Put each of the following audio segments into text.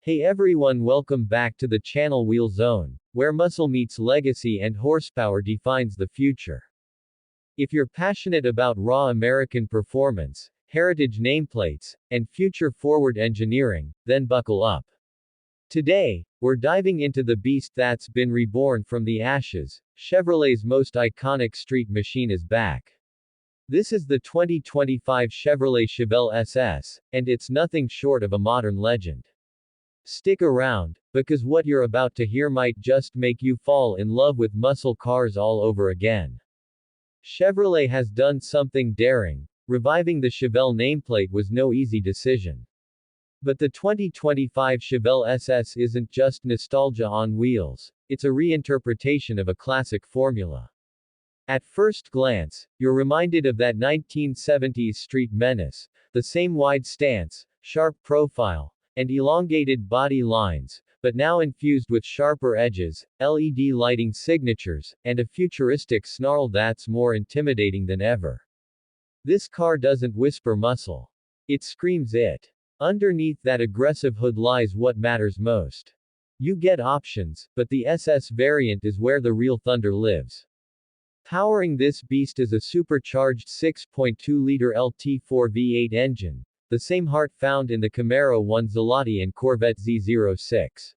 Hey everyone, welcome back to the channel Wheel Zone, where muscle meets legacy and horsepower defines the future. If you're passionate about raw American performance, heritage nameplates, and future-forward engineering, then buckle up. Today, we're diving into the beast that's been reborn from the ashes. Chevrolet's most iconic street machine is back. This is the 2025 Chevrolet Chevelle SS, and it's nothing short of a modern legend. Stick around, because what you're about to hear might just make you fall in love with muscle cars all over again. Chevrolet has done something daring. Reviving the Chevelle nameplate was no easy decision. But the 2025 Chevelle SS isn't just nostalgia on wheels, it's a reinterpretation of a classic formula. At first glance, you're reminded of that 1970s street menace, the same wide stance, sharp profile, and elongated body lines, but now infused with sharper edges, LED lighting signatures, and a futuristic snarl that's more intimidating than ever. This car doesn't whisper muscle. It screams it. Underneath that aggressive hood lies what matters most. You get options, but the SS variant is where the real thunder lives. Powering this beast is a supercharged 6.2-liter LT4 V8 engine, the same heart found in the Camaro 1 Zelati and Corvette Z06.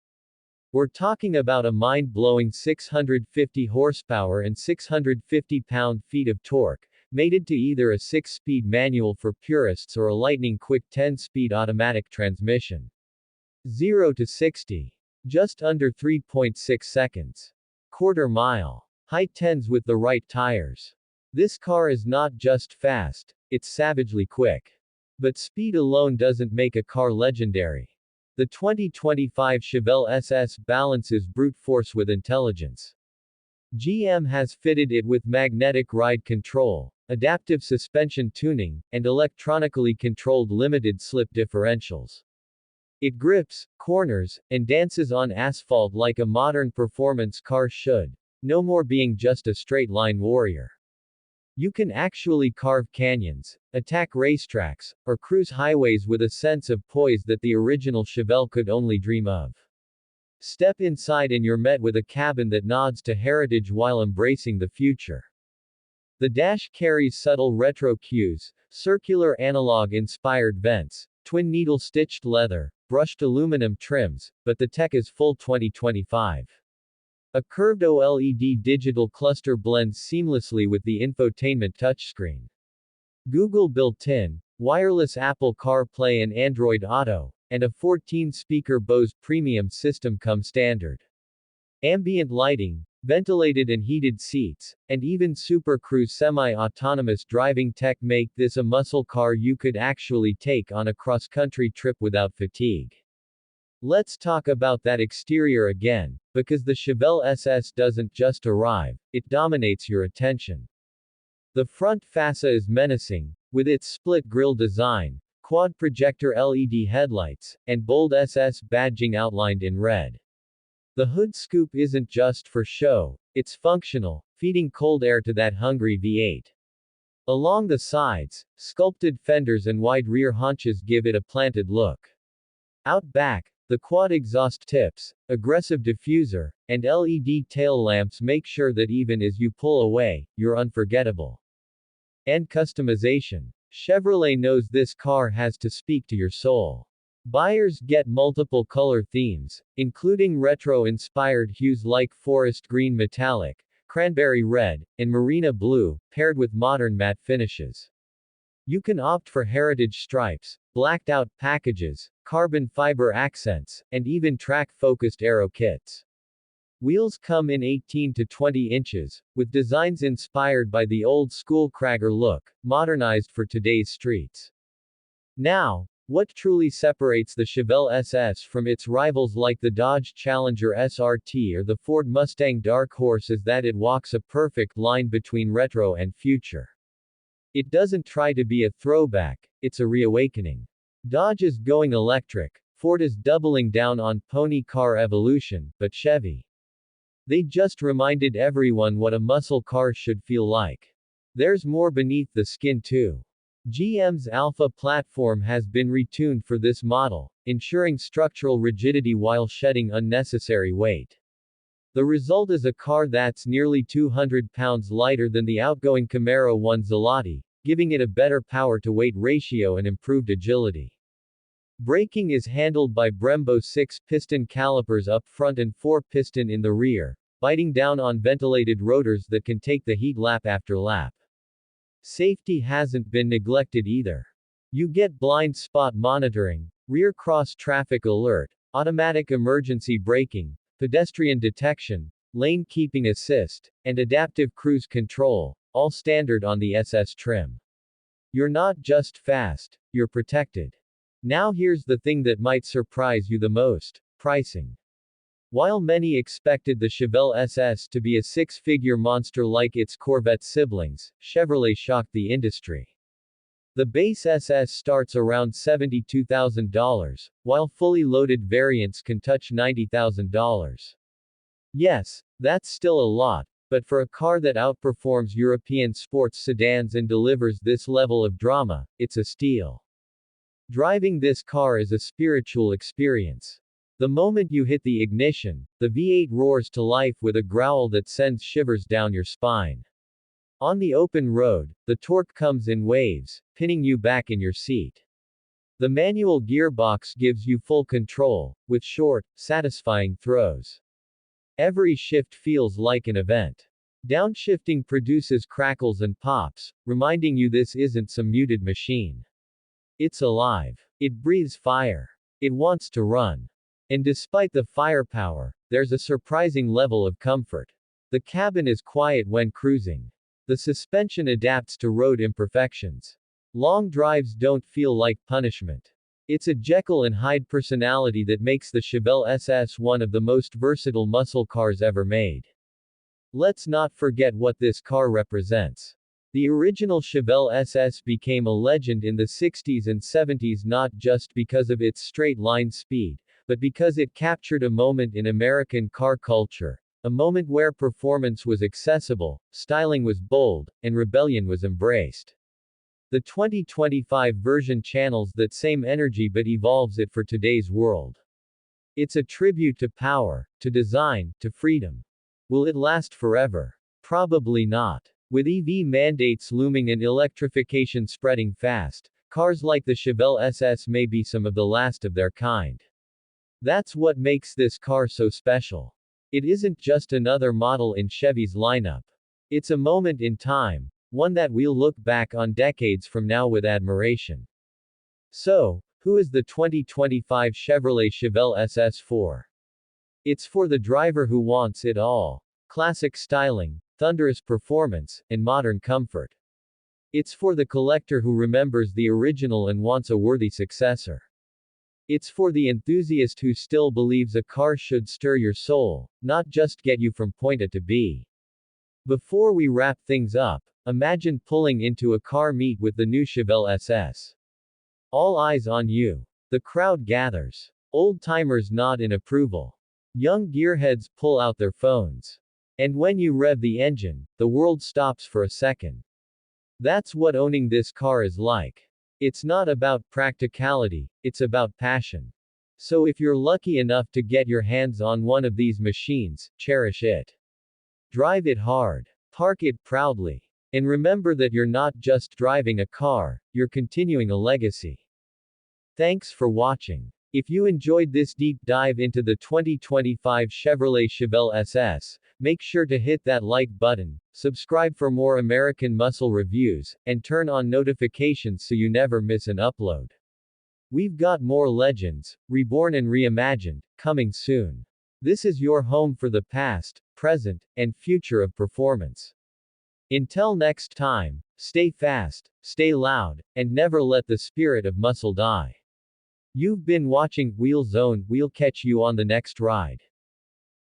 We're talking about a mind-blowing 650 horsepower and 650 pound-feet of torque, mated to either a 6-speed manual for purists or a lightning-quick 10-speed automatic transmission. 0 to 60. Just under 3.6 seconds. Quarter mile. High 10s with the right tires. This car is not just fast, it's savagely quick. But speed alone doesn't make a car legendary. The 2025 Chevelle SS balances brute force with intelligence. GM has fitted it with magnetic ride control, adaptive suspension tuning, and electronically controlled limited slip differentials. It grips, corners, and dances on asphalt like a modern performance car should. No more being just a straight-line warrior. You can actually carve canyons, attack racetracks, or cruise highways with a sense of poise that the original Chevelle could only dream of. Step inside and you're met with a cabin that nods to heritage while embracing the future. The dash carries subtle retro cues, circular analog-inspired vents, twin needle-stitched leather, brushed aluminum trims, but the tech is full 2025. A curved OLED digital cluster blends seamlessly with the infotainment touchscreen. Google built-in, wireless Apple CarPlay and Android Auto, and a 14-speaker Bose premium system come standard. Ambient lighting, ventilated and heated seats, and even Super Cruise semi-autonomous driving tech make this a muscle car you could actually take on a cross-country trip without fatigue. Let's talk about that exterior again, because the Chevelle SS doesn't just arrive, it dominates your attention. The front fascia is menacing, with its split grille design, quad projector LED headlights, and bold SS badging outlined in red. The hood scoop isn't just for show, it's functional, feeding cold air to that hungry V8. Along the sides, sculpted fenders and wide rear haunches give it a planted look. Out back, the quad exhaust tips, aggressive diffuser, and LED tail lamps make sure that even as you pull away, you're unforgettable. And customization. Chevrolet knows this car has to speak to your soul. Buyers get multiple color themes, including retro-inspired hues like forest green metallic, cranberry red, and marina blue, paired with modern matte finishes. You can opt for heritage stripes, blacked-out packages, carbon fiber accents, and even track-focused aero kits. Wheels come in 18 to 20 inches, with designs inspired by the old-school Krager look, modernized for today's streets. Now, what truly separates the Chevelle SS from its rivals like the Dodge Challenger SRT or the Ford Mustang Dark Horse is that it walks a perfect line between retro and future. It doesn't try to be a throwback, it's a reawakening. Dodge is going electric, Ford is doubling down on pony car evolution, but Chevy. They just reminded everyone what a muscle car should feel like. There's more beneath the skin too. GM's Alpha platform has been retuned for this model, ensuring structural rigidity while shedding unnecessary weight. The result is a car that's nearly 200 pounds lighter than the outgoing Camaro 1 Zloty, giving it a better power-to-weight ratio and improved agility. Braking is handled by Brembo 6-piston calipers up front and 4-piston in the rear, biting down on ventilated rotors that can take the heat lap after lap. Safety hasn't been neglected either. You get blind spot monitoring, rear cross traffic alert, automatic emergency braking, pedestrian detection, lane keeping assist, and adaptive cruise control, all standard on the SS trim. You're not just fast, you're protected. Now here's the thing that might surprise you the most: pricing. While many expected the Chevelle SS to be a six-figure monster like its Corvette siblings, Chevrolet shocked the industry. The base SS starts around $72,000, while fully loaded variants can touch $90,000. Yes, that's still a lot, but for a car that outperforms European sports sedans and delivers this level of drama, it's a steal. Driving this car is a spiritual experience. The moment you hit the ignition, the V8 roars to life with a growl that sends shivers down your spine. On the open road, the torque comes in waves, pinning you back in your seat. The manual gearbox gives you full control, with short, satisfying throws. Every shift feels like an event. Downshifting produces crackles and pops, reminding you this isn't some muted machine. It's alive. It breathes fire. It wants to run. And despite the firepower, there's a surprising level of comfort. The cabin is quiet when cruising. The suspension adapts to road imperfections. Long drives don't feel like punishment. It's a Jekyll and Hyde personality that makes the Chevelle SS one of the most versatile muscle cars ever made. Let's not forget what this car represents. The original Chevelle SS became a legend in the 60s and 70s not just because of its straight-line speed, but because it captured a moment in American car culture, a moment where performance was accessible, styling was bold, and rebellion was embraced. The 2025 version channels that same energy but evolves it for today's world. It's a tribute to power, to design, to freedom. Will it last forever? Probably not. With EV mandates looming and electrification spreading fast, cars like the Chevelle SS may be some of the last of their kind. That's what makes this car so special. It isn't just another model in Chevy's lineup. It's a moment in time, one that we'll look back on decades from now with admiration. So, who is the 2025 Chevrolet Chevelle SS for? It's for the driver who wants it all: classic styling, thunderous performance, and modern comfort. It's for the collector who remembers the original and wants a worthy successor. It's for the enthusiast who still believes a car should stir your soul, not just get you from point A to B. Before we wrap things up, imagine pulling into a car meet with the new Chevelle SS. All eyes on you. The crowd gathers. Old-timers nod in approval. Young gearheads pull out their phones. And when you rev the engine, the world stops for a second. That's what owning this car is like. It's not about practicality, it's about passion. So if you're lucky enough to get your hands on one of these machines, cherish it. Drive it hard. Park it proudly. And remember that you're not just driving a car, you're continuing a legacy. Thanks for watching. If you enjoyed this deep dive into the 2025 Chevrolet Chevelle SS, make sure to hit that like button, subscribe for more American muscle reviews, and turn on notifications so you never miss an upload. We've got more legends, reborn and reimagined, coming soon. This is your home for the past, present, and future of performance. Until next time, stay fast, stay loud, and never let the spirit of muscle die. You've been watching Wheel Zone. We'll catch you on the next ride.